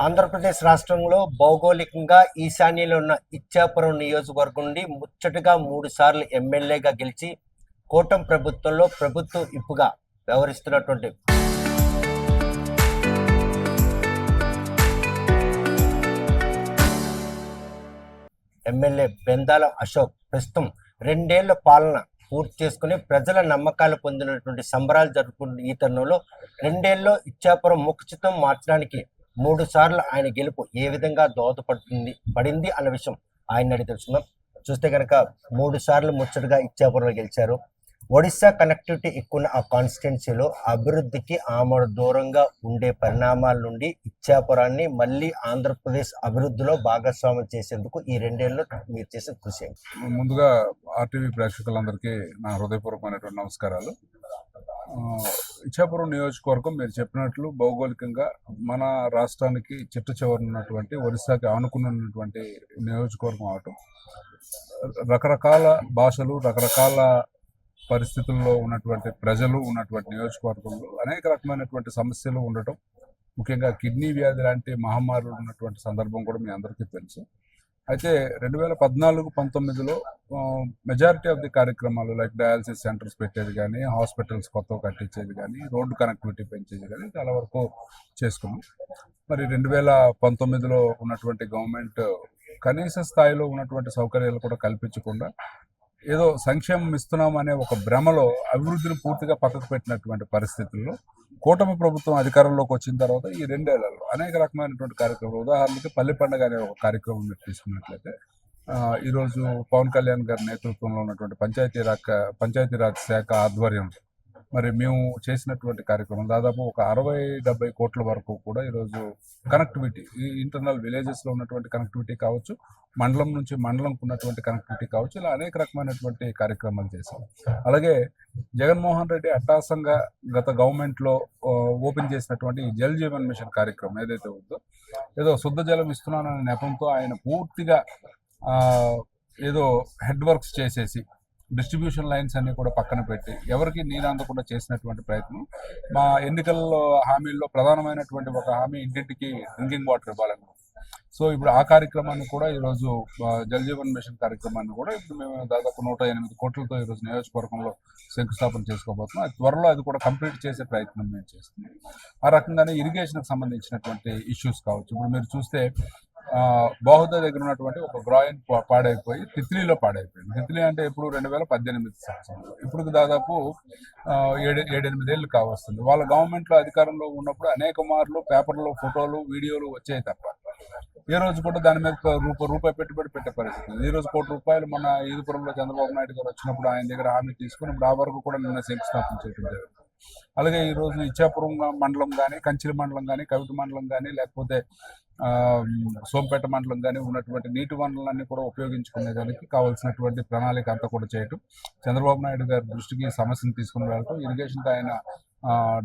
ఆంధ్రప్రదేశ్ రాష్ట్రంలో భౌగోళికంగా ఈశాన్యంలో ఉన్న ఇచ్చాపురం నియోజకవర్గం నుండి ముచ్చటగా 3 సార్లు ఎమ్మెల్యేగా గెలిచి కూటమి ప్రభుత్వంలో ప్రభుత్వ విప్పుగా వ్యవహరిస్తున్నటువంటి ఎమ్మెల్యే బెందాలం అశోక్ ప్రస్తుతం 2 ఏళ్ల పాలన పూర్తి చేసుకుని ప్రజల నమ్మకాలు పొందినటువంటి సంబరాలు జరుపుకున్న ఈ తరుణంలో 2 ఏళ్లలో ఇచ్చాపురం ముఖచితం మార్చడానికి 3 సార్లు ఆయన గెలుపు ఏ విధంగా పడింది అన్న విషయం ఆయన అడిగి తెలుసుకుందాం. చూస్తే కనుక 3 సార్లు ముచ్చటగా ఇచ్చాపురంలో గెలిచారు. ఒడిశా కనెక్టివిటీ ఎక్కువ ఆ కాన్స్టిట్యున్సీలో అభివృద్ధికి ఆమడ దూరంగా ఉండే పరిణామాల నుండి ఇచ్చాపురాన్ని మళ్ళీ ఆంధ్రప్రదేశ్ అభివృద్ధిలో భాగస్వామ్యం చేసేందుకు ఈ 2 ఏళ్ళలో మీరు చేసిన కృషి. ముందుగా ఆర్టీవీ ప్రేక్షకులందరికీ నా హృదయపూర్వకమైనటువంటి నమస్కారాలు. ఇచ్చాపురం నియోజకవర్గం మీరు చెప్పినట్లు భౌగోళికంగా మన రాష్ట్రానికి చిట్ట చివరి ఉన్నటువంటి ఒరిస్సాకి ఆనుకున్నటువంటి నియోజకవర్గం అవటం, రకరకాల భాషలు, రకరకాల పరిస్థితుల్లో ఉన్నటువంటి ప్రజలు ఉన్నటువంటి నియోజకవర్గంలో అనేక రకమైనటువంటి సమస్యలు ఉండటం, ముఖ్యంగా కిడ్నీ వ్యాధి లాంటి మహమ్మారులు ఉన్నటువంటి సందర్భం కూడా మీ అందరికీ తెలుసు. అయితే 2014-19లో మెజారిటీ ఆఫ్ ది కార్యక్రమాలు లైక్ డయాలసిస్ సెంటర్స్ పెట్టేది కానీ, హాస్పిటల్స్ కొత్తగా కట్టించేది కానీ, రోడ్డు కనెక్టివిటీ పెంచేది కానీ చాలా వరకు చేసుకున్నాం. మరి 2019లో ఉన్నటువంటి గవర్నమెంట్ కనీస స్థాయిలో ఉన్నటువంటి సౌకర్యాలు కూడా కల్పించకుండా ఏదో సంక్షేమం ఇస్తున్నాం అనే ఒక భ్రమలో అభివృద్ధిని పూర్తిగా పక్కకు పెట్టినటువంటి పరిస్థితుల్లో కూటమి ప్రభుత్వం అధికారంలోకి వచ్చిన తర్వాత ఈ 2 ఏళ్లలో అనేక రకమైనటువంటి కార్యక్రమాలు, ఉదాహరణకి పల్లె పండుగ అనే ఒక కార్యక్రమం మీరు తీసుకున్నట్లయితే ఈరోజు పవన్ కళ్యాణ్ గారి నేతృత్వంలో ఉన్నటువంటి పంచాయతీరాజ్ శాఖ ఆధ్వర్యంలో మరి మేము చేసినటువంటి కార్యక్రమం దాదాపు ఒక 60-70 కోట్ల వరకు కూడా ఈరోజు కనెక్టివిటీ, ఈ ఇంటర్నల్ విలేజెస్లో ఉన్నటువంటి కనెక్టివిటీ కావచ్చు, మండలం నుంచి మండలంకు ఉన్నటువంటి కనెక్టివిటీ కావచ్చు, ఇలా అనేక రకమైనటువంటి కార్యక్రమాలు చేశాం. అలాగే జగన్మోహన్ రెడ్డి అట్టాసంగా గత గవర్నమెంట్లో ఓపెన్ చేసినటువంటి జల్ జీవన్ మిషన్ కార్యక్రమం ఏదైతే ఉందో, ఏదో శుద్ధ జలం ఇస్తున్నాననే నెపంతో ఆయన పూర్తిగా ఏదో హెడ్ వర్క్స్ చేసేసి డిస్ట్రిబ్యూషన్ లైన్స్ అన్ని కూడా పక్కన పెట్టి ఎవరికి నీరు అందకుండా చేసినటువంటి ప్రయత్నం. మా ఎన్నికల్లో హామీల్లో ప్రధానమైనటువంటి ఒక హామీ ఇంటింటికి డ్రింకింగ్ వాటర్ ఇవ్వాలని. సో ఇప్పుడు ఆ కార్యక్రమాన్ని కూడా ఈరోజు జల్ జీవన్ మిషన్ కార్యక్రమాన్ని కూడా ఇప్పుడు మేము దాదాపు 108 కోట్లతో ఈరోజు నియోజకవర్గంలో శంకుస్థాపన చేసుకోబోతున్నాం. అది త్వరలో అది కూడా కంప్లీట్ చేసే ప్రయత్నం మేము చేస్తున్నాం. ఆ రకంగానే ఇరిగేషన్కి సంబంధించినటువంటి ఇష్యూస్ కావచ్చు. ఇప్పుడు మీరు చూస్తే బహుదా దగ్గర ఉన్నటువంటి ఒక గ్రాయిన్ పాడైపోయి తిత్లీలో పాడైపోయింది. తిత్లీ అంటే ఇప్పుడు 2018 సంవత్సరంలో, ఇప్పుడు దాదాపు 7-8 ఏళ్ళు కావస్తుంది. వాళ్ళ గవర్నమెంట్లో అధికారంలో ఉన్నప్పుడు అనేక మార్లు పేపర్లో ఫోటోలు, వీడియోలు వచ్చాయి తప్ప ఏ రోజు కూడా దాని మీద రూపాయి పెట్టుబడి పెట్టే పరిస్థితి. ఈ రోజు ₹1 మన ఈదుపురంలో చంద్రబాబు నాయుడు గారు వచ్చినప్పుడు ఆయన దగ్గర హామీ తీసుకుని ఇప్పుడు ఆ వరకు కూడా నిన్న శంకుస్థాపన చేయడం జరిగింది. అలాగే ఈరోజు ఇచ్చాపురం మండలం కానీ, కంచిలి మండలం కానీ, కవిటి మండలం కానీ, లేకపోతే సోంపేట మండలం కానీ ఉన్నటువంటి నీటి వనరులన్నీ కూడా ఉపయోగించుకునేదానికి కావాల్సినటువంటి ప్రణాళిక అంతా కూడా చేయటం, చంద్రబాబు నాయుడు గారి దృష్టికి సమస్యను తీసుకుని వెళ్ళటం, ఇరిగేషన్కి ఆయన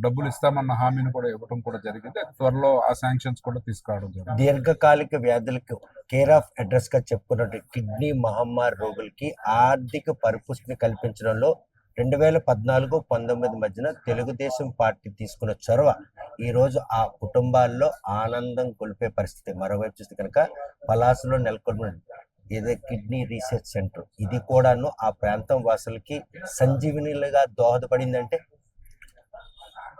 డబ్బులు ఇస్తామన్న హామీని కూడా ఇవ్వడం కూడా జరిగింది. త్వరలో ఆ శాంక్షన్స్ కూడా తీసుకురావడం జరిగింది. దీర్ఘకాలిక వ్యాధులకు కేర్ ఆఫ్ అడ్రస్ గా చెప్పుకున్నట్టు కిడ్నీ మహమ్మారి రోగులకి ఆర్థిక పరిపుష్టిని కల్పించడంలో 2014-19 మధ్యన తెలుగుదేశం పార్టీ తీసుకున్న చొరవ ఈ రోజు ఆ కుటుంబాల్లో ఆనందం కొలిపే పరిస్థితి. మరోవైపు చూస్తే కనుక పలాసలో నెలకొన్న ఏదో కిడ్నీ రీసెర్చ్ సెంటర్, ఇది కూడాను ఆ ప్రాంతం వాసులకి సంజీవనిలుగా దోహదపడిందంటే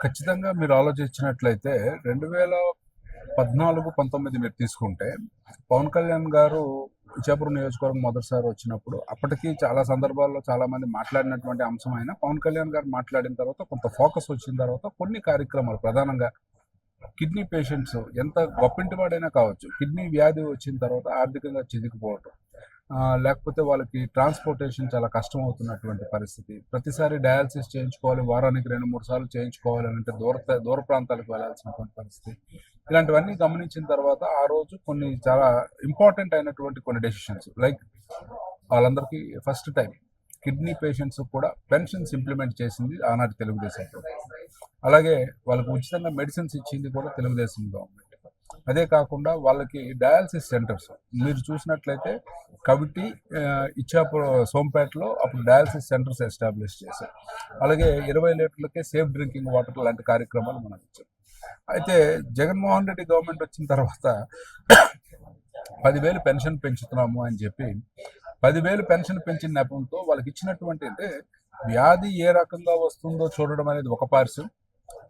ఖచ్చితంగా మీరు ఆలోచించినట్లయితే 2014-19 మీరు తీసుకుంటే పవన్ కళ్యాణ్ గారు ఇచ్చాపురం నియోజకవర్గం మొదటిసారి వచ్చినప్పుడు అప్పటికి చాలా సందర్భాల్లో చాలా మంది మాట్లాడినటువంటి అంశం అయినా పవన్ కళ్యాణ్ గారు మాట్లాడిన తర్వాత కొంత ఫోకస్ వచ్చిన తర్వాత కొన్ని కార్యక్రమాలు, ప్రధానంగా కిడ్నీ పేషెంట్స్ ఎంత గొప్పింటి వాడైనా కావచ్చు, కిడ్నీ వ్యాధి వచ్చిన తర్వాత ఆర్థికంగా చిదికిపోవటం, లేకపోతే వాళ్ళకి ట్రాన్స్పోర్టేషన్ చాలా కష్టం అవుతున్నటువంటి పరిస్థితి, ప్రతిసారి డయాలసిస్ చేయించుకోవాలి, వారానికి 2-3 సార్లు చేయించుకోవాలి అంటే దూర ప్రాంతాలకు వెళ్ళాల్సినటువంటి పరిస్థితి, ఇలాంటివన్నీ గమనించిన తర్వాత ఆ రోజు కొన్ని చాలా ఇంపార్టెంట్ అయినటువంటి కొన్ని డెసిషన్స్, లైక్ వాళ్ళందరికీ ఫస్ట్ టైం కిడ్నీ పేషెంట్స్ కూడా పెన్షన్స్ ఇంప్లిమెంట్ చేసింది ఆనాటి తెలుగుదేశం ప్రభుత్వం. అలాగే వాళ్ళకు ఉచితంగా మెడిసిన్స్ ఇచ్చింది కూడా తెలుగుదేశం గవర్నమెంట్. అదే కాకుండా వాళ్ళకి డయాలసిస్ సెంటర్స్ మీరు చూసినట్లయితే కవిటి, ఇచ్చాపురం, సోంపేటలో అప్పుడు డయాలసిస్ సెంటర్స్ ఎస్టాబ్లిష్ చేశారు. అలాగే 20 లీటర్లకే సేఫ్ డ్రింకింగ్ వాటర్ లాంటి కార్యక్రమాలు మనం ఇచ్చాం. అయితే జగన్మోహన్ రెడ్డి గవర్నమెంట్ వచ్చిన తర్వాత 10,000 పెన్షన్ పెంచుతున్నాము అని చెప్పి 10,000 పెన్షన్ పెంచిన నెపంతో వాళ్ళకి ఇచ్చినటువంటి అంటే వ్యాధి ఏ రకంగా వస్తుందో చూడడం అనేది ఒక పార్శ్వం,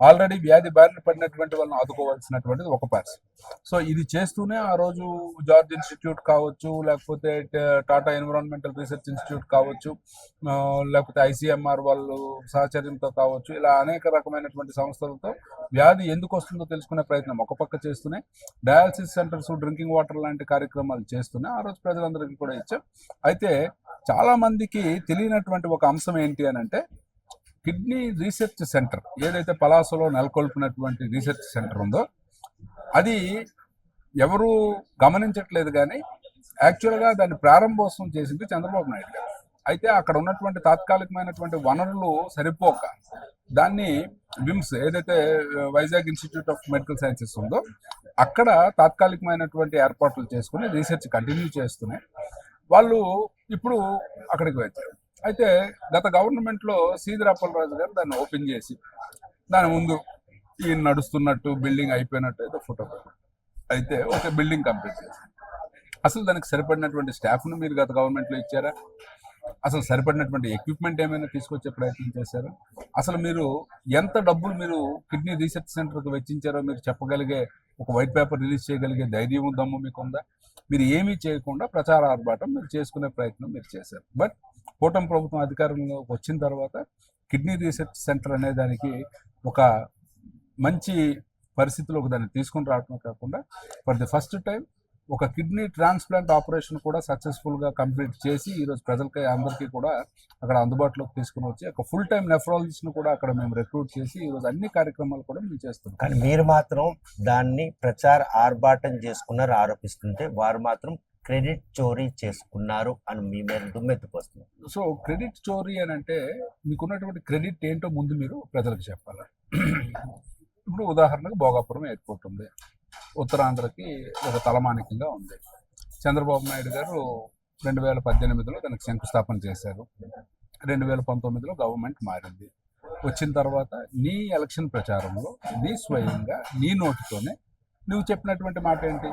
ఆల్రెడీ వ్యాధి బారిన పడినటువంటి వాళ్ళని ఆదుకోవాల్సినటువంటిది ఒక పార్శ్వం. సో ఇది చేస్తూనే ఆ రోజు జార్జ్ ఇన్స్టిట్యూట్ కావచ్చు, లేకపోతే టాటా ఎన్విరాన్మెంటల్ రీసెర్చ్ ఇన్స్టిట్యూట్ కావచ్చు, లేకపోతే ఐసీఎంఆర్ వాళ్ళు సహచర్యంతో కావచ్చు, ఇలా అనేక రకమైనటువంటి సంస్థలతో వ్యాధి ఎందుకు వస్తుందో తెలుసుకునే ప్రయత్నం ఒక పక్క చేస్తూనే, డయాలసిస్ సెంటర్స్, డ్రింకింగ్ వాటర్ లాంటి కార్యక్రమాలు చేస్తూనే ఆ రోజు ప్రజలందరికీ కూడా ఇచ్చాం. అయితే చాలా మందికి తెలియనటువంటి ఒక అంశం ఏంటి అని అంటే, కిడ్నీ రీసెర్చ్ సెంటర్ ఏదైతే పలాసలో నెలకొల్పినటువంటి రీసెర్చ్ సెంటర్ ఉందో అది ఎవరు గమనించట్లేదు, కానీ యాక్చువల్గా దాన్ని ప్రారంభోత్సవం చేసింది చంద్రబాబు నాయుడు గారు. అయితే అక్కడ ఉన్నటువంటి తాత్కాలికమైనటువంటి వనరులు సరిపోక దాన్ని విమ్స్ ఏదైతే Vizag institute of medical sciences ఉందో అక్కడ తాత్కాలికమైనటువంటి ఏర్పాట్లు చేసుకుని రీసెర్చ్ కంటిన్యూ చేస్తూనే వాళ్ళు ఇప్పుడు అక్కడికి వచ్చారు. అయితే గత గవర్నమెంట్లో శ్రీధర్ అప్పలరాజు గారు దాన్ని ఓపెన్ చేసి దాని ముందు ఈ నడుస్తున్నట్టు బిల్డింగ్ అయిపోయినట్టు అయితే ఫోటో పెట్టారు. అయితే ఒక బిల్డింగ్ కంప్లీట్ చేశారు. అసలు దానికి సరిపడినటువంటి స్టాఫ్ను మీరు గత గవర్నమెంట్లో ఇచ్చారా? అసలు సరిపడినటువంటి ఎక్విప్మెంట్ ఏమైనా తీసుకొచ్చే ప్రయత్నం చేశారా? అసలు మీరు ఎంత డబ్బులు మీరు కిడ్నీ రీసెర్చ్ సెంటర్కి వెచ్చించారో మీరు చెప్పగలిగే ఒక వైట్ పేపర్ రిలీజ్ చేయగలిగే ధైర్యం దమ్ము మీకుందా? మీరు ఏమీ చేయకుండా ప్రచార ఆర్భాటం మీరు చేసుకునే ప్రయత్నం మీరు చేశారు. బట్ కూటమి ప్రభుత్వం అధికారంలోకి వచ్చిన తర్వాత కిడ్నీ రీసెర్చ్ సెంటర్ అనే దానికి ఒక మంచి పరిస్థితిలోకి దాన్ని తీసుకుని రావడమే కాకుండా ఫర్ ది ఫస్ట్ టైం ఒక కిడ్నీ ట్రాన్స్ప్లాంట్ ఆపరేషన్ కూడా సక్సెస్ఫుల్గా కంప్లీట్ చేసి ఈరోజు ప్రజలకి అందరికీ కూడా అక్కడ అందుబాటులోకి తీసుకుని వచ్చి ఒక ఫుల్ టైం నెఫ్రాలజిస్ట్ను కూడా అక్కడ మేము రిక్రూట్ చేసి ఈరోజు అన్ని కార్యక్రమాలు కూడా మేము చేస్తున్నాం. కానీ మీరు మాత్రం దాన్ని ప్రచార ఆర్భాటం చేసుకున్నారు ఆరోపిస్తుంటే, వారు మాత్రం క్రెడిట్ చోరీ చేసుకున్నారు అని మీ మీద దుమ్మెత్తిపోస్తుంది. సో క్రెడిట్ చోరీ అని అంటే మీకున్నటువంటి క్రెడిట్ ఏంటో ముందు మీరు ప్రజలకు చెప్పాలి. ఇప్పుడు ఉదాహరణకు భోగాపురం ఎయిర్పోర్ట్ ఉంది, ఉత్తరాంధ్రకి ఒక తలమానికంగా ఉంది. చంద్రబాబు నాయుడు గారు 2018లో దానికి శంకుస్థాపన చేశారు. 2019లో గవర్నమెంట్ మారింది. వచ్చిన తర్వాత నీ ఎలక్షన్ ప్రచారంలో నీ స్వయంగా నీ నోటితోనే నువ్వు చెప్పినటువంటి మాట ఏంటి?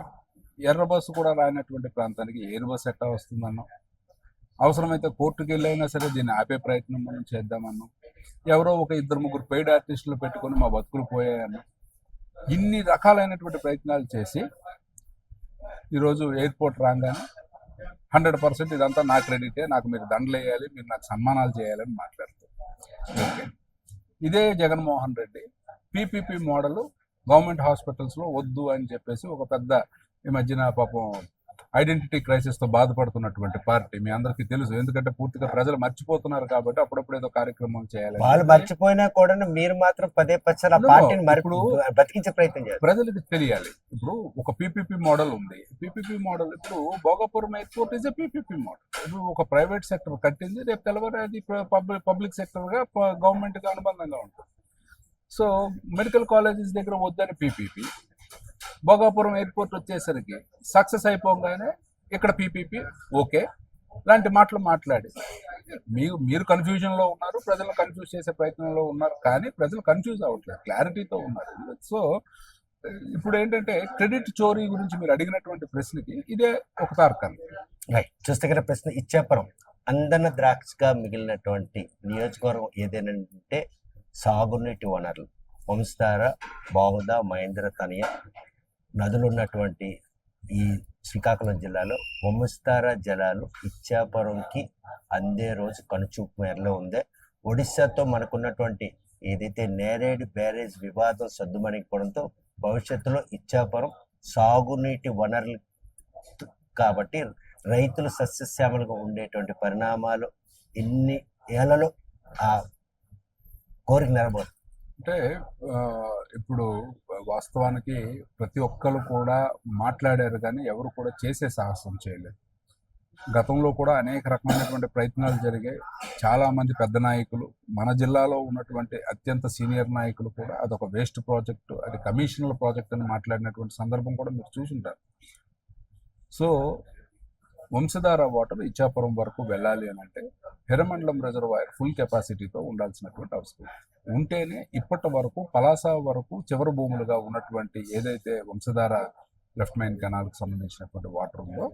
ఎర్ర బస్సు కూడా రానటువంటి ప్రాంతానికి ఎయిర్ బస్సు ఎట్టా వస్తుందన్నాం. అవసరమైతే కోర్టుకు వెళ్ళైనా సరే దీన్ని ఆపే ప్రయత్నం మనం చేద్దామన్నాం. ఎవరో ఒక 2-3 పెయిడ్ ఆర్టిస్టులు పెట్టుకొని మా బతుకులు పోయాయన్నాం. ఇన్ని రకాలైనటువంటి ప్రయత్నాలు చేసి ఈరోజు ఎయిర్పోర్ట్ రాగానే 100% ఇదంతా నా క్రెడిటే, నాకు మీరు దండలు వేయాలి, మీరు నాకు సన్మానాలు చేయాలని మాట్లాడుతారు. ఓకే, ఇదే Jaganmohan Reddy PPP model government హాస్పిటల్స్లో వద్దు అని చెప్పేసి ఒక పెద్ద ఈ మధ్యన పాపం ఐడెంటిటీ క్రైసిస్తో బాధపడుతున్నటువంటి పార్టీ మీ అందరికీ తెలుసు. ఎందుకంటే పూర్తిగా ప్రజలు మర్చిపోతున్నారు కాబట్టి అప్పుడప్పుడు ఏదో కార్యక్రమం చేయాలి. వాళ్ళు మర్చిపోయినా కూడా మీరు మాత్రం పదే పచ్చల పార్టీని బతికించే ప్రయత్నం చేయాలి. ప్రజలకు తెలియాలి. ఇప్పుడు ఒక పీపీపీ మోడల్ ఉంది. పీపీపీ మోడల్ ఇప్పుడు Bhogapuram airport is a PPP model. ఇప్పుడు ఒక ప్రైవేట్ సెక్టర్ కట్టింది, రేపు తెల్లవారు అది పబ్లిక్ సెక్టర్గా గవర్నమెంట్గా అనుబంధంగా ఉంటుంది. సో మెడికల్ కాలేజెస్ దగ్గర వద్దని పీపీపీ, భోగాపురం ఎయిర్పోర్ట్ వచ్చేసరికి సక్సెస్ అయిపోగానే ఇక్కడ పీపీపీ ఓకే లాంటి మాటలు మాట్లాడి మీరు కన్ఫ్యూజన్లో ఉన్నారు, ప్రజలు కన్ఫ్యూజ్ చేసే ప్రయత్నంలో ఉన్నారు. కానీ ప్రజలు కన్ఫ్యూజ్ అవ్వట్లేదు, క్లారిటీతో ఉన్నారు. సో ఇప్పుడు ఏంటంటే క్రెడిట్ చోరీ గురించి మీరు అడిగినటువంటి ప్రశ్నకి ఇదే ఒక తార్కాణం. రైట్, చూస్తే ప్రశ్న ఇచ్చాపురం అందన ద్రాక్షగా మిగిలినటువంటి నియోజకవర్గం ఏదైనా అంటే సాగునీటి వనరులు వంశధార, బాహుదా, మహేంద్ర తనయ నదులు ఉన్నటువంటి ఈ శ్రీకాకుళం జిల్లాలో వంశధార జలాలు ఇచ్చాపురంకి అందే రోజు కనుచూపు మేరలో ఉంది. ఒడిశాతో మనకున్నటువంటి ఏదైతే నేరేడు బ్యారేజ్ వివాదం సద్దుమణిపోవడంతో భవిష్యత్తులో ఇచ్చాపురం సాగునీటి వనరులు కాబట్టి రైతులు సస్యశ్యామలుగా ఉండేటువంటి పరిణామాలు ఇన్ని ఏళ్లలో ఆ కోరిక నెరవేరు. అంటే ఇప్పుడు వాస్తవానికి ప్రతి ఒక్కరు కూడా మాట్లాడారు, కానీ ఎవరు కూడా చేసే సాహసం చేయలేదు. గతంలో కూడా అనేక రకమైనటువంటి ప్రయత్నాలు జరిగాయి. చాలామంది పెద్ద నాయకులు, మన జిల్లాలో ఉన్నటువంటి అత్యంత సీనియర్ నాయకులు కూడా అదొక వేస్ట్ ప్రాజెక్టు, అది కమిషనల్ ప్రాజెక్ట్ అని మాట్లాడినటువంటి సందర్భం కూడా మీరు చూసుంటారు. సో వంశధార వాటర్ ఇచ్చాపురం వరకు వెళ్ళాలి అని అంటే హిరమండలం రిజర్వాయర్ ఫుల్ కెపాసిటీతో ఉండాల్సినటువంటి అవసరం. ఉంటేనే ఇప్పటి వరకు పలాస వరకు చివరి భూములుగా ఉన్నటువంటి ఏదైతే వంశధార లెఫ్ట్ మెయిన్ కెనాల్కి సంబంధించినటువంటి వాటర్ ఉందో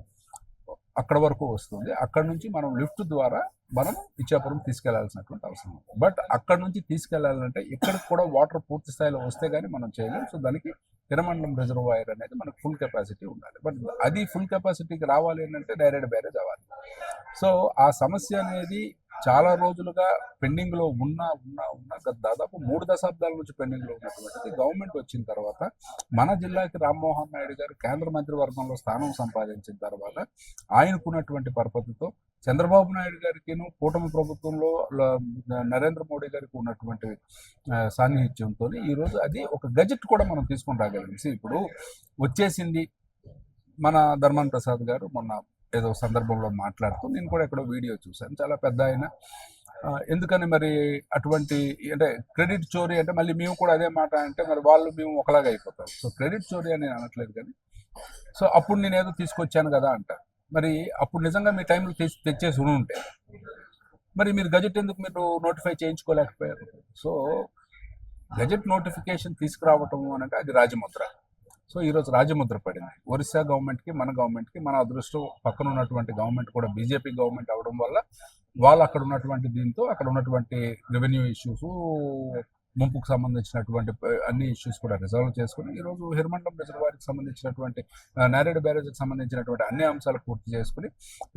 అక్కడ వరకు వస్తుంది. అక్కడ నుంచి మనం లిఫ్ట్ ద్వారా మనం ఇచ్చాపురం తీసుకెళ్లాల్సినటువంటి అవసరం ఉంది. బట్ అక్కడ నుంచి తీసుకెళ్లాలంటే ఇక్కడికి కూడా వాటర్ పూర్తి స్థాయిలో వస్తే కానీ మనం చేయలేం. సో దానికి హిరమండలం రిజర్వాయర్ అనేది మనకు ఫుల్ కెపాసిటీ ఉండాలి. బట్ అది ఫుల్ కెపాసిటీకి రావాలి అంటే డైరెక్ట్ బ్యారేజ్ అవ్వాలి. సో ఆ సమస్య అనేది చాలా రోజులుగా పెండింగ్లో ఉన్నా దాదాపు 3 దశాబ్దాల నుంచి పెండింగ్లో ఉన్నటువంటిది గవర్నమెంట్ వచ్చిన తర్వాత మన జిల్లాకి రామ్మోహన్ నాయుడు గారు కేంద్ర మంత్రివర్గంలో స్థానం సంపాదించిన తర్వాత ఆయనకున్నటువంటి పరపతితో చంద్రబాబు నాయుడు గారికి కూటమి ప్రభుత్వంలో నరేంద్ర మోడీ గారికి ఉన్నటువంటి సాన్నిహిత్యంతో ఈరోజు అది ఒక గజెట్ కూడా మనం తీసుకొని రాగలిగాం. ఇప్పుడు వచ్చేసింది. మన ధర్మాన ప్రసాద్ గారు మొన్న ఏదో సందర్భంలో మాట్లాడుతూ నేను కూడా ఎక్కడో వీడియో చూశాను, చాలా పెద్ద ఆయన. ఎందుకని మరి అటువంటి అంటే క్రెడిట్ చోరీ అంటే మళ్ళీ మేము కూడా అదే మాట అంటే మరి వాళ్ళు మేము ఒకలాగా అయిపోతాం. సో క్రెడిట్ చోరీ అని నేను అనట్లేదు, కానీ సో అప్పుడు నేను ఏదో తీసుకొచ్చాను కదా అంటారు. మరి అప్పుడు నిజంగా మీ టైంలో తెచ్చేసి ఉంటే మరి మీరు గజెట్ ఎందుకు మీరు నోటిఫై చేయించుకోలేకపోయారు? సో గజెట్ నోటిఫికేషన్ తీసుకురావటము అంటే అది రాజముద్ర. సో ఈరోజు రాజముద్ర పడింది ఒరిస్సా గవర్నమెంట్కి, మన గవర్నమెంట్కి. మన అదృష్టం పక్కన ఉన్నటువంటి గవర్నమెంట్ కూడా బీజేపీ గవర్నమెంట్ అవడం వల్ల వాళ్ళు అక్కడ ఉన్నటువంటి దీంతో అక్కడ ఉన్నటువంటి రెవెన్యూ ఇష్యూస్, ముంపుకు సంబంధించినటువంటి అన్ని ఇష్యూస్ కూడా రిజాల్వ్ చేసుకుని ఈరోజు హిరమండలం రిజర్వాయర్కి సంబంధించినటువంటి నేరేడ్ బ్యారేజ్కి సంబంధించినటువంటి అన్ని అంశాలు పూర్తి చేసుకుని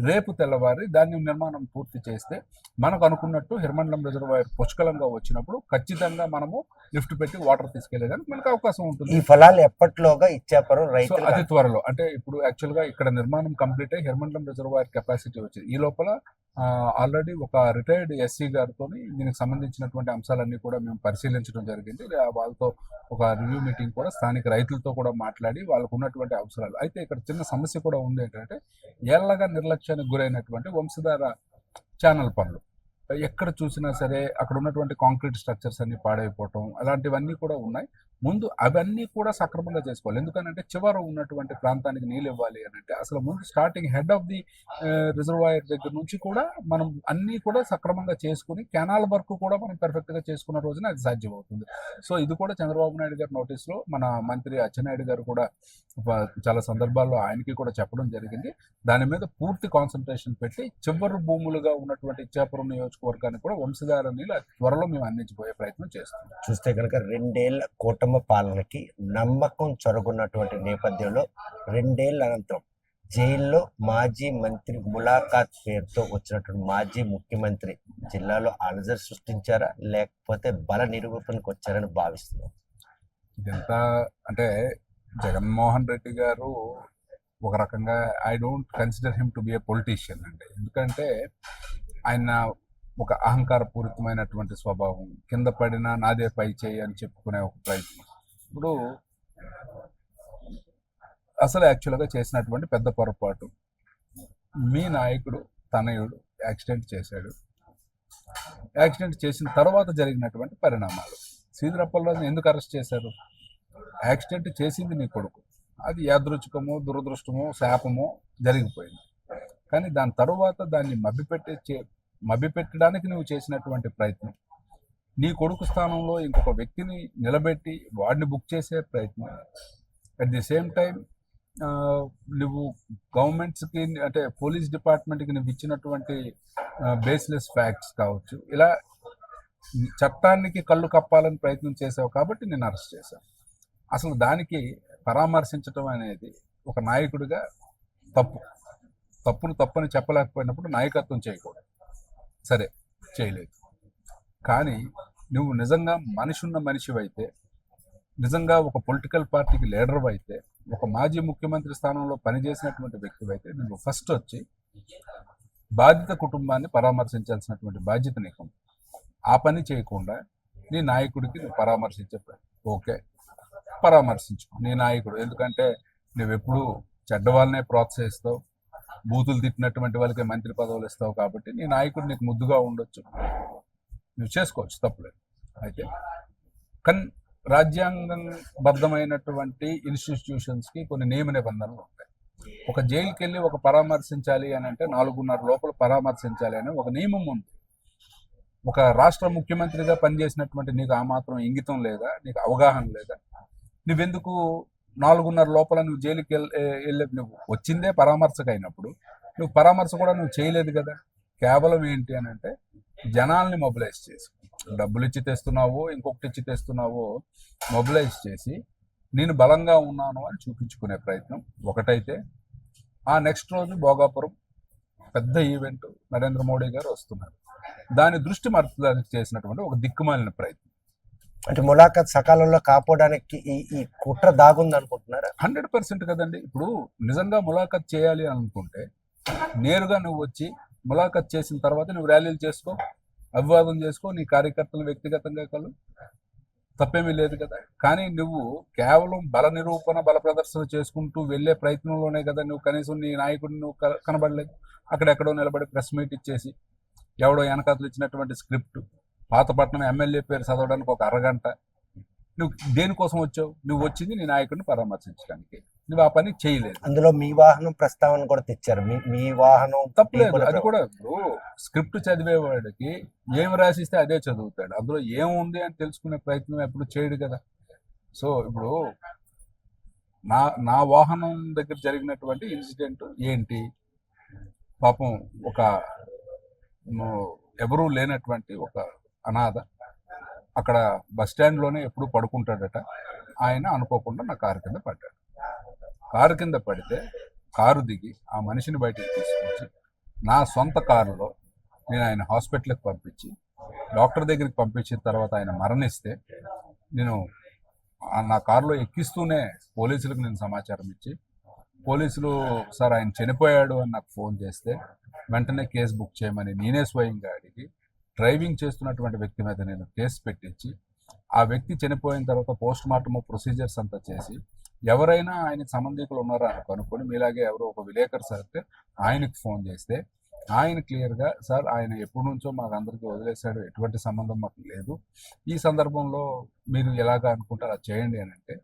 రేపు తెల్లవారి దాన్ని నిర్మాణం పూర్తి చేస్తే మనకు అనుకున్నట్టు హిరమండలం రిజర్వాయర్ పుష్కలంగా వచ్చినప్పుడు ఖచ్చితంగా మనము లిఫ్ట్ పెట్టి వాటర్ తీసుకెళ్లేదానికి మనకు అవకాశం ఉంటుంది. ఈ ఫలాలు ఎప్పట్లోగా ఇచ్చాపురం రైతు అతి త్వరలో అంటే ఇప్పుడు యాక్చువల్గా ఇక్కడ నిర్మాణం కంప్లీట్ అయ్యి హిరమండలం రిజర్వాయర్ కెపాసిటీ వచ్చింది. ఈ లోపల ఆల్రెడీ ఒక రిటైర్డ్ ఎస్సీ గారితో దీనికి సంబంధించినటువంటి అంశాలన్నీ కూడా మేము పరిశీలించడం జరిగింది. వాళ్ళతో ఒక రివ్యూ మీటింగ్ కూడా స్థానిక రైతులతో కూడా మాట్లాడి వాళ్ళకు ఉన్నటువంటి అవసరాలు. అయితే ఇక్కడ చిన్న సమస్య కూడా ఉంది ఏంటంటే ఏళ్లగా నిర్లక్ష్యానికి గురైనటువంటి వంశధార ఛానల్ పనులు. ఎక్కడ చూసినా సరే అక్కడ ఉన్నటువంటి కాంక్రీట్ స్ట్రక్చర్స్ అన్ని పాడైపోవటం అలాంటివన్నీ కూడా ఉన్నాయి. ముందు అవన్నీ కూడా సక్రమంగా చేసుకోవాలి. ఎందుకనంటే చివర ఉన్నటువంటి ప్రాంతానికి నీళ్ళు ఇవ్వాలి అని అంటే అసలు ముందు starting head of the reservoir దగ్గర నుంచి కూడా మనం అన్నీ కూడా సక్రమంగా చేసుకుని కెనాల్ వర్క్ కూడా మనం పర్ఫెక్ట్గా చేసుకున్న రోజున అది సాధ్యమవుతుంది. సో ఇది కూడా చంద్రబాబు నాయుడు గారి నోటీస్లో మన మంత్రి అచ్చెన్నాయుడు గారు కూడా చాలా సందర్భాల్లో ఆయనకి కూడా చెప్పడం జరిగింది. దాని మీద పూర్తి కాన్సన్ట్రేషన్ పెట్టి చివరి భూములుగా ఉన్నటువంటి ఇచ్చాపురం నియోజకవర్గానికి కూడా వంశధార నీళ్ళు అతి త్వరలో మేము అందించబోయే ప్రయత్నం చేస్తున్నాం. చూస్తే కనుక 2 ఏళ్ల కూటమి పాలనకి నమ్మకం చొరగొన్నటువంటి నేపథ్యంలో 2 ఏళ్ల అనంతరం జైల్లో మాజీ మంత్రి ములాఖాత్ పేరుతో వచ్చినటువంటి మాజీ ముఖ్యమంత్రి జిల్లాలో అలజడి సృష్టించారా లేకపోతే బల నిరూపణకు వచ్చారని భావిస్తున్నారు? ఇదంతా అంటే జగన్మోహన్ రెడ్డి గారు ఒక రకంగా I don't consider him to be A politician అండి. ఎందుకంటే ఆయన ఒక అహంకారపూరితమైనటువంటి స్వభావం, కింద పడినా నాదే పై చేయి అని చెప్పుకునే ఒక ప్రయత్నం. ఇప్పుడు అసలు యాక్చువల్గా చేసినటువంటి పెద్ద పొరపాటు, మీ నాయకుడు తనయుడు యాక్సిడెంట్ చేశాడు. యాక్సిడెంట్ చేసిన తర్వాత జరిగినటువంటి పరిణామాలు. శ్రీధరప్పలరాజుని ఎందుకు అరెస్ట్ చేశారు? యాక్సిడెంట్ చేసింది నీ కొడుకు, అది యాదృచ్ఛికమో దురదృష్టమో శాపమో జరిగిపోయింది. కానీ దాని తరువాత దాన్ని మభ్యపెట్టడానికి నువ్వు చేసినటువంటి ప్రయత్నం, నీ కొడుకు స్థానంలో ఇంకొక వ్యక్తిని నిలబెట్టి వాడిని బుక్ చేసే ప్రయత్నం, అట్ ది సేమ్ టైం నువ్వు గవర్నమెంట్స్కి అంటే పోలీస్ డిపార్ట్మెంట్కి నువ్వు ఇచ్చినటువంటి బేస్లెస్ ఫ్యాక్ట్స్ కావచ్చు, ఇలా చట్టానికి కళ్ళు కప్పాలని ప్రయత్నం చేసావు కాబట్టి నేను అరెస్ట్ చేశాను. అసలు దానికి పరామర్శించడం అనేది ఒక నాయకుడిగా తప్పును తప్పని చెప్పలేకపోయినప్పుడు నాయకత్వం చేయకూడదు. సరే చేయలేదు, కానీ నువ్వు నిజంగా మనిషి మనిషివైతే, నిజంగా ఒక పొలిటికల్ పార్టీకి లీడర్ అయితే, ఒక మాజీ ముఖ్యమంత్రి స్థానంలో పనిచేసినటువంటి వ్యక్తివైతే నువ్వు ఫస్ట్ వచ్చి బాధిత కుటుంబాన్ని పరామర్శించాల్సినటువంటి బాధ్యత నీకు. ఆ పని చేయకుండా నీ నాయకుడికి నువ్వు పరామర్శించే ఓకే పరామర్శించు నీ నాయకుడు. ఎందుకంటే నువ్వెప్పుడు చెడ్డవాళ్ళనే ప్రోత్సహిస్తావు, బూతులు తిట్టినటువంటి వాళ్ళకి మంత్రి పదవులు ఇస్తావు కాబట్టి నీ నాయకుడు నీకు ముద్దుగా ఉండొచ్చు, నువ్వు చేసుకోవచ్చు, తప్పులేదు. అయితే రాజ్యాంగబద్ధమైనటువంటి ఇన్స్టిట్యూషన్స్కి కొన్ని నియమ నిబంధనలు ఉంటాయి. ఒక జైలుకి వెళ్ళి ఒక పరామర్శించాలి అని అంటే 4:30 లోపల పరామర్శించాలి అని ఒక నియమం ఉంది. ఒక రాష్ట్ర ముఖ్యమంత్రిగా పనిచేసినటువంటి నీకు ఆ మాత్రం ఇంగితం లేదా, నీకు అవగాహన లేదా? నువ్వెందుకు 4:30 లోపల నువ్వు జైలుకి వెళ్ళే, నువ్వు వచ్చిందే పరామర్శకు అయినప్పుడు నువ్వు పరామర్శ కూడా నువ్వు చేయలేదు కదా. కేవలం ఏంటి అని అంటే జనాల్ని మొబిలైజ్ చేసి, డబ్బులు ఇచ్చి తెస్తున్నావో ఇంకొకటి ఇచ్చి తెస్తున్నావో మొబిలైజ్ చేసి నేను బలంగా ఉన్నాను అని చూపించుకునే ప్రయత్నం ఒకటైతే, ఆ నెక్స్ట్ రోజు భోగాపురం పెద్ద ఈవెంట్ నరేంద్ర మోడీ గారు వస్తున్నారు, దాని దృష్టి మరచడానికి చేసినటువంటి ఒక దిక్కుమాలిన ప్రయత్నం. అంటే ములాఖత్ సకాలంలో కాపాడడానికి ఈ కుట్ర దాగుంది అనుకుంటున్నారా? 100% కదండి. ఇప్పుడు నిజంగా ములాఖత్ చేయాలి అని అనుకుంటే నేరుగా నువ్వు వచ్చి ములాఖత్ చేసిన తర్వాత నువ్వు ర్యాలీలు చేసుకో, అభివాదం చేసుకో, నీ కార్యకర్తలు వ్యక్తిగతంగా కలు, తప్పేమీ లేదు కదా. కానీ నువ్వు కేవలం బల నిరూపణ, బల ప్రదర్శన చేసుకుంటూ వెళ్ళే ప్రయత్నంలోనే కదా నువ్వు కనీసం నీ నాయకుడిని నువ్వు కనబడలేదు. అక్కడెక్కడో నిలబడి ప్రెస్ మీట్ ఇచ్చేసి ఎవడో వెనకాతలు ఇచ్చినటువంటి స్క్రిప్ట్, పాతపట్నం ఎమ్మెల్యే పేరు చదవడానికి ఒక అరగంట. నువ్వు దేనికోసం వచ్చావు? నువ్వు వచ్చింది నీ నాయకుడిని పరామర్శించడానికి, నువ్వు ఆ పని చేయలేదు. అందులో మీ వాహనం ప్రస్తావన కూడా తెచ్చారు. మీ వాహనం తప్పలేదు. అది కూడా ఇప్పుడు స్క్రిప్ట్ చదివేవాడికి ఏం రాసిస్తే అదే చదువుతాడు, అందులో ఏముంది అని తెలుసుకునే ప్రయత్నం ఎప్పుడు చేయడు కదా. సో ఇప్పుడు నా వాహనం దగ్గర జరిగినటువంటి ఇన్సిడెంట్ ఏంటి? పాపం ఒక ఎవరూ లేనటువంటి ఒక అనాథ అక్కడ బస్ స్టాండ్లోనే ఎప్పుడు పడుకుంటాడట. ఆయన అనుకోకుండా నా కారు కింద పడ్డాడు. కారు కింద పడితే కారు దిగి ఆ మనిషిని బయటకు తీసుకొచ్చి నా సొంత కారులో నేను ఆయన హాస్పిటల్కి పంపించి డాక్టర్ దగ్గరికి పంపించిన తర్వాత ఆయన మరణిస్తే నేను నా కారులో ఎక్కిస్తూనే పోలీసులకు నేను సమాచారం ఇచ్చి, పోలీసులు సార్ ఆయన చనిపోయాడు అని నాకు ఫోన్ చేస్తే వెంటనే కేసు బుక్ చేయమని నేనే స్వయంగా అడిగి డ్రైవింగ్ చేస్తున్నటువంటి వ్యక్తి మీద నేను కేసు పెట్టించి, ఆ వ్యక్తి చనిపోయిన తర్వాత పోస్ట్ మార్టం ప్రొసీజర్స్ అంతా చేసి ఎవరైనా ఆయనకు సంబంధికులు ఉన్నారా అని కనుక్కొని మీలాగే ఎవరో ఒక విలేకరు సార్ ఆయనకు ఫోన్ చేస్తే ఆయన క్లియర్గా సార్ ఆయన ఎప్పటి నుంచో మాకు అందరికీ వదిలేశాడు, ఎటువంటి సంబంధం మాకు లేదు, ఈ సందర్భంలో మీరు ఎలాగా అనుకుంటారు అది చేయండి అని అంటే,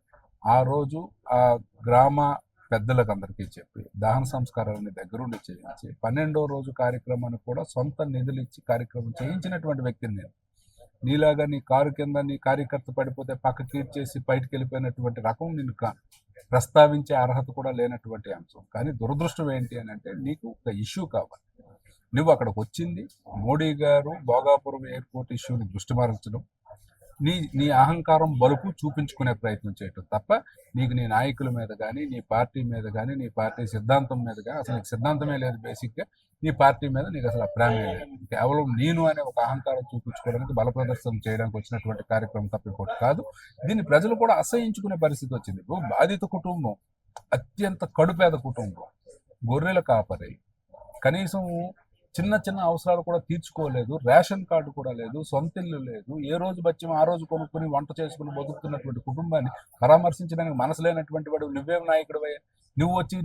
ఆ రోజు ఆ గ్రామ పెద్దలకు అందరికీ చెప్పి దహన సంస్కారాలని దగ్గరుండి చేయించి 12వ రోజు కార్యక్రమానికి కూడా సొంత నిధులు ఇచ్చి కార్యక్రమం చేయించినటువంటి వ్యక్తిని నేను. నీలాగా నీ కారు కింద నీ కార్యకర్త పడిపోతే పక్కకి చేసి బయటకు వెళ్ళిపోయినటువంటి రకం నేను ప్రస్తావించే అర్హత కూడా లేనటువంటి అంశం. కానీ దురదృష్టం ఏంటి అని అంటే నీకు ఒక ఇష్యూ కావాలి, నువ్వు అక్కడికి వచ్చింది మోడీ గారు భోగాపురం ఎయిర్పోర్ట్ ఇష్యూని దృష్టి మరల్చడం, నీ అహంకారం బలుపు చూపించుకునే ప్రయత్నం చేయటం తప్ప నీకు నీ నాయకుల మీద కానీ నీ పార్టీ మీద కానీ నీ పార్టీ సిద్ధాంతం మీద కానీ అసలు నీకు సిద్ధాంతమే లేదు. బేసిక్గా నీ పార్టీ మీద నీకు అసలు ప్రేమే లేదు. కేవలం నేను అనే ఒక అహంకారం చూపించుకోవడానికి బల ప్రదర్శన చేయడానికి వచ్చినటువంటి కార్యక్రమం తప్పిపోటు కాదు. దీన్ని ప్రజలు కూడా అసహించుకునే పరిస్థితి వచ్చింది. బాధిత కుటుంబం, అత్యంత కడుపేద కుటుంబం, గొర్రెల కాపరి, కనీసం చిన్న చిన్న అవసరాలు కూడా తీర్చుకోలేదు, రేషన్ కార్డు కూడా లేదు, సొంత ఇల్లు లేదు, ఏ రోజు బచ్చి ఆ రోజు కొనుక్కుని వంట చేసుకుని బతుకుతున్నటువంటి కుటుంబాన్ని పరామర్శించడానికి మనసు లేనటువంటి వాడు నువ్వేం నాయకుడు? నువ్వు వచ్చి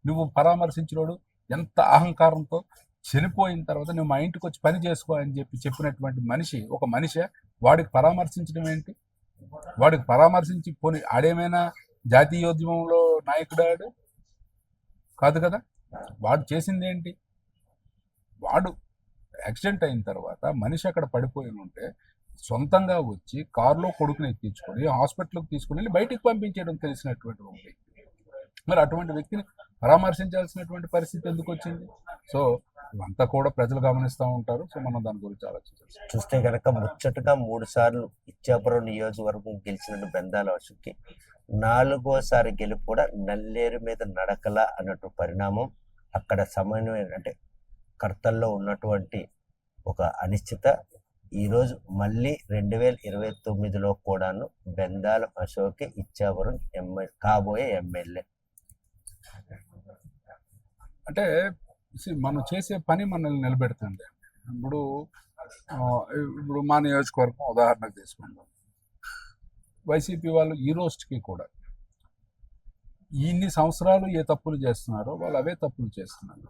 నువ్వు పరామర్శించినోడు ఎంత అహంకారంతో చనిపోయిన తర్వాత నువ్వు మా ఇంటికి వచ్చి పని చేసుకో అని చెప్పినటువంటి మనిషి ఒక మనిషే. వాడికి పరామర్శించడం ఏంటి? వాడికి పరామర్శించి పోనీ ఆడేమైనా జాతీయోద్యమంలో నాయకుడాడు కాదు కదా. వాడు చేసింది ఏంటి? వాడు యాక్సిడెంట్ అయిన తర్వాత మనిషి అక్కడ పడిపోయి ఉంటే సొంతంగా వచ్చి కారులో కొడుకుని ఎక్కించుకొని హాస్పిటల్కి తీసుకుని వెళ్ళి బయటికి పంపించడం తెలిసినటువంటి ఒక వ్యక్తి. మరి అటువంటి వ్యక్తిని పరామర్శించాల్సినటువంటి పరిస్థితి ఎందుకు వచ్చింది? సో ఇవంతా కూడా ప్రజలు గమనిస్తూ ఉంటారు. సో మనం దాని గురించి ఆలోచించాలి. చూస్తే కనుక ముచ్చటగా 3 సార్లు ఇచ్చాపురం నియోజకవర్గం గెలిచినట్టు బెందాల అశోక్కి 4వసారి గెలుపు కూడా నల్లేరు మీద నడకల అన్నట్టు పరిణామం. అక్కడ సమన్వయం అంటే కర్తల్లో ఉన్నటువంటి ఒక అనిశ్చిత ఈరోజు మళ్ళీ 2029లో కూడాను బెందాల అశోక్ ఇచ్చాపురం కాబోయే ఎమ్మెల్యే. అంటే మనం చేసే పని మనల్ని నిలబెడుతుంది. ఇప్పుడు మా నియోజకవర్గం ఉదాహరణకు తీసుకుందాం. వైసీపీ వాళ్ళు ఈ రోజుకి కూడా ఇన్ని సంవత్సరాలు ఏ తప్పులు చేస్తున్నారో వాళ్ళు అవే తప్పులు చేస్తున్నారు.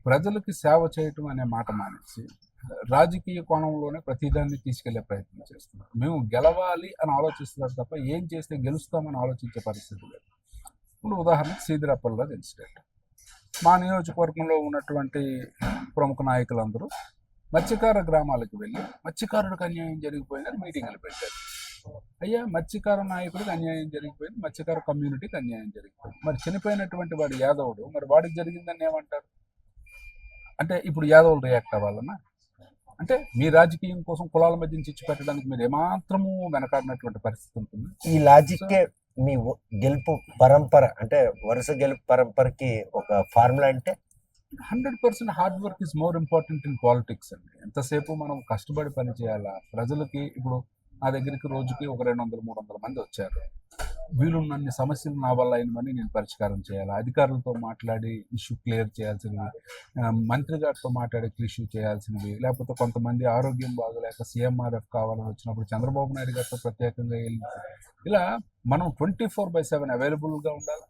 ప్రజలకి సేవ చేయటం అనే మాట మానేసి రాజకీయ కోణంలోనే ప్రతిదాన్ని తీసుకెళ్లే ప్రయత్నం చేస్తున్నారు. మేము గెలవాలి అని ఆలోచిస్తున్నారు తప్ప ఏం చేస్తే గెలుస్తామని ఆలోచించే పరిస్థితి లేదు. ఇప్పుడు ఉదాహరణకు సీదిరాపల్లిరాజు ఇన్సిడెంట్. మా నియోజకవర్గంలో ఉన్నటువంటి ప్రముఖ నాయకులందరూ మత్స్యకార గ్రామాలకు వెళ్ళి మత్స్యకారుడికి అన్యాయం జరిగిపోయిందని మీటింగులు పెట్టారు. అయ్యా, మత్స్యకార నాయకుడికి అన్యాయం జరిగిపోయింది, మత్స్యకార కమ్యూనిటీకి అన్యాయం జరిగిపోయింది. మరి చనిపోయినటువంటి వాడు యాదవుడు, మరి వాడికి జరిగిందని ఏమంటారు? అంటే ఇప్పుడు యాదవులు రియాక్ట్ అవ్వాలన్నా? అంటే మీ రాజకీయం కోసం కులాల మధ్య చిచ్చు పెట్టడానికి మీరు ఏమాత్రము వెనకాడినటువంటి పరిస్థితి ఉంటుంది. ఈ లాజిక్కే మీ గెలుపు పరంపర, అంటే వరుస గెలుపు పరంపరకి ఒక ఫార్ములా. అంటే 100% hard work is more important in politics అండి. ఎంతసేపు మనం కష్టపడి పని చేయాలా? ప్రజలకి ఇప్పుడు నా దగ్గరికి రోజుకి ఒక 200-300 మంది వచ్చారు. వీలున్నన్ని సమస్యలు నా వల్ల అయినవని నేను పరిష్కారం చేయాలి. అధికారులతో మాట్లాడి ఇష్యూ క్లియర్ చేయాల్సినవి, మంత్రి గారితో మాట్లాడి ఇష్యూ చేయాల్సినవి, లేకపోతే కొంతమంది ఆరోగ్యం బాగోలేక సీఎంఆర్ఎఫ్ కావాలని వచ్చినప్పుడు చంద్రబాబు నాయుడు గారితో ప్రత్యేకంగా వెళ్ళి, ఇలా మనం 24/7 అవైలబుల్గా ఉండాలి.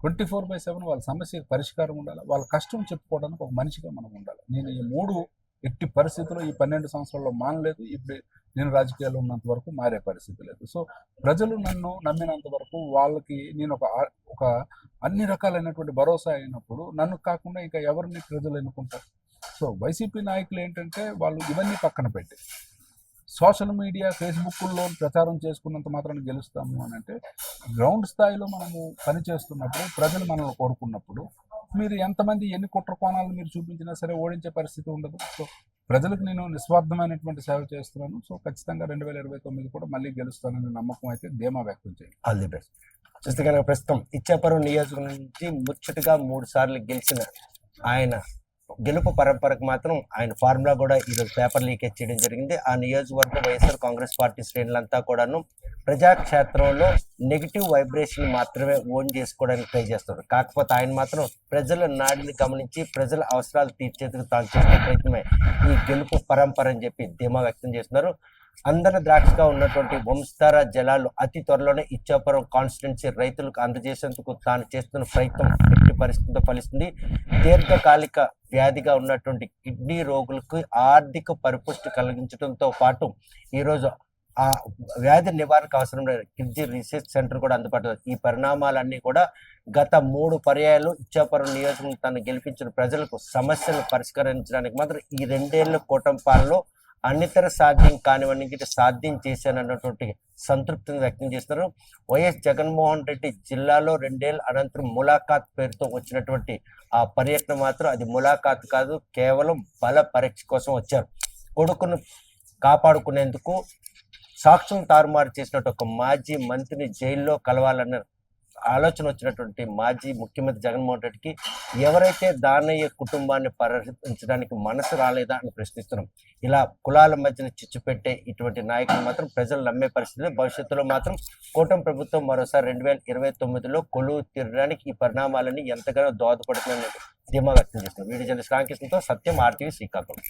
24/7 వాళ్ళ సమస్యకి పరిష్కారం ఉండాలి. వాళ్ళ కష్టం చెప్పుకోవడానికి ఒక మనిషిగా మనం ఉండాలి. నేను ఈ 3 ఎట్టి పరిస్థితుల్లో ఈ 12 సంవత్సరాల్లో మానలేదు. ఇప్పుడు నేను రాజకీయాల్లో ఉన్నంత వరకు మారే పరిస్థితి లేదు. సో ప్రజలు నన్ను నమ్మినంత వరకు వాళ్ళకి నేను ఒక అన్ని రకాలైనటువంటి భరోసా అయినప్పుడు నన్ను కాకుండా ఇంకా ఎవరిని ప్రజలు ఎన్నుకుంటారు? సో వైసీపీ నాయకులు ఏంటంటే వాళ్ళు ఇవన్నీ పక్కన పెట్టి సోషల్ మీడియా, ఫేస్బుక్లో ప్రచారం చేసుకున్నంత మాత్రాన గెలుస్తాము అని అంటే, గ్రౌండ్ స్థాయిలో మనము పనిచేస్తున్నప్పుడు ప్రజలు మనల్ని కోరుకున్నప్పుడు మీరు ఎంతమంది ఎన్ని కుట్ర కోణాలు మీరు చూపించినా సరే ఓడించే పరిస్థితి ఉండదు. సో ప్రజలకు నేను నిస్వార్థమైనటువంటి సేవ చేస్తున్నాను. సో ఖచ్చితంగా 2029 కూడా మళ్ళీ గెలుస్తానని నమ్మకం అయితే ధీమా వ్యక్తం చేయండి. All the best. చూస్తే కనుక ప్రస్తుతం ఇచ్చాపురం నియోజకవర్గం నుంచి ముచ్చటగా 3 సార్లు గెలిచిన ఆయన గెలుపు పరంపరకు మాత్రం ఆయన ఫార్ములా కూడా ఈరోజు పేపర్ లీకేజ్ చేయడం జరిగింది. ఆ నియోజకవర్గం వైఎస్ఆర్ కాంగ్రెస్ పార్టీ శ్రేణులంతా కూడాను ప్రజాక్షేత్రంలో నెగిటివ్ వైబ్రేషన్ మాత్రమే ఓన్ చేసుకోవడానికి ట్రై చేస్తారు. కాకపోతే ఆయన మాత్రం ప్రజల నాడిని గమనించి ప్రజల అవసరాలు తీర్చేందుకు తాను చేసిన ప్రయత్నమే ఈ గెలుపు పరంపర అని చెప్పి ధీమా వ్యక్తం చేస్తున్నారు. అందన ద్రాక్షగా ఉన్నటువంటి వంశధార జలాలు అతి త్వరలోనే ఇచ్చాపురం కాన్స్టిట్యున్సీ రైతులకు అందజేసేందుకు తాను చేస్తున్న ప్రయత్నం ఎట్టి పరిస్థితితో ఫలిస్తుంది. దీర్ఘకాలిక వ్యాధిగా ఉన్నటువంటి కిడ్నీ రోగులకు ఆర్థిక పరిపుష్టి కలిగించడంతో పాటు ఈరోజు ఆ వ్యాధి నివారణకు అవసరమైన కిడ్నీ రీసెర్చ్ సెంటర్ కూడా అందుబాటులో. ఈ పరిణామాలన్నీ కూడా గత 3 పర్యాయాలు ఇచ్చాపురం నియోజకవర్గం తను గెలిపించిన ప్రజలకు సమస్యలు పరిష్కరించడానికి మాత్రం ఈ 2 ఏళ్ల కూటమి పాలనలో అన్నితర సాధ్యం కానివన్నీ సాధ్యం చేశానన్నటువంటి సంతృప్తిని వ్యక్తం చేస్తున్నారు. వైఎస్ జగన్మోహన్ రెడ్డి జిల్లాలో 2 ఏళ్ళ అనంతరం ములాఖాత్ పేరుతో వచ్చినటువంటి ఆ పర్యటన మాత్రం అది ములాఖాత్ కాదు, కేవలం బల పరీక్ష కోసం వచ్చారు. కొడుకును కాపాడుకునేందుకు సాక్ష్యం తారుమారు చేసినట్టు ఒక మాజీ మంత్రిని జైల్లో కలవాలన్న ఆలోచన వచ్చినటువంటి మాజీ ముఖ్యమంత్రి జగన్మోహన్ రెడ్డికి ఎవరైతే దానయ్య కుటుంబాన్ని పరిరక్షించడానికి మనసు రాలేదా అని ప్రశ్నిస్తున్నాం. ఇలా కులాల మధ్యన చిచ్చు పెట్టే ఇటువంటి నాయకులు మాత్రం ప్రజలు నమ్మే పరిస్థితి. భవిష్యత్తులో మాత్రం కూటమి ప్రభుత్వం మరోసారి 2029లో కొలువు తీరడానికి ఈ పరిణామాలని ఎంతగానో దోహదపడుతుందని ధీమా వ్యక్తం చేస్తున్నారు. వీడియో జర్నలిస్ట్ రామకృష్ణతో సత్యం, RTV శ్రీకాకుళం.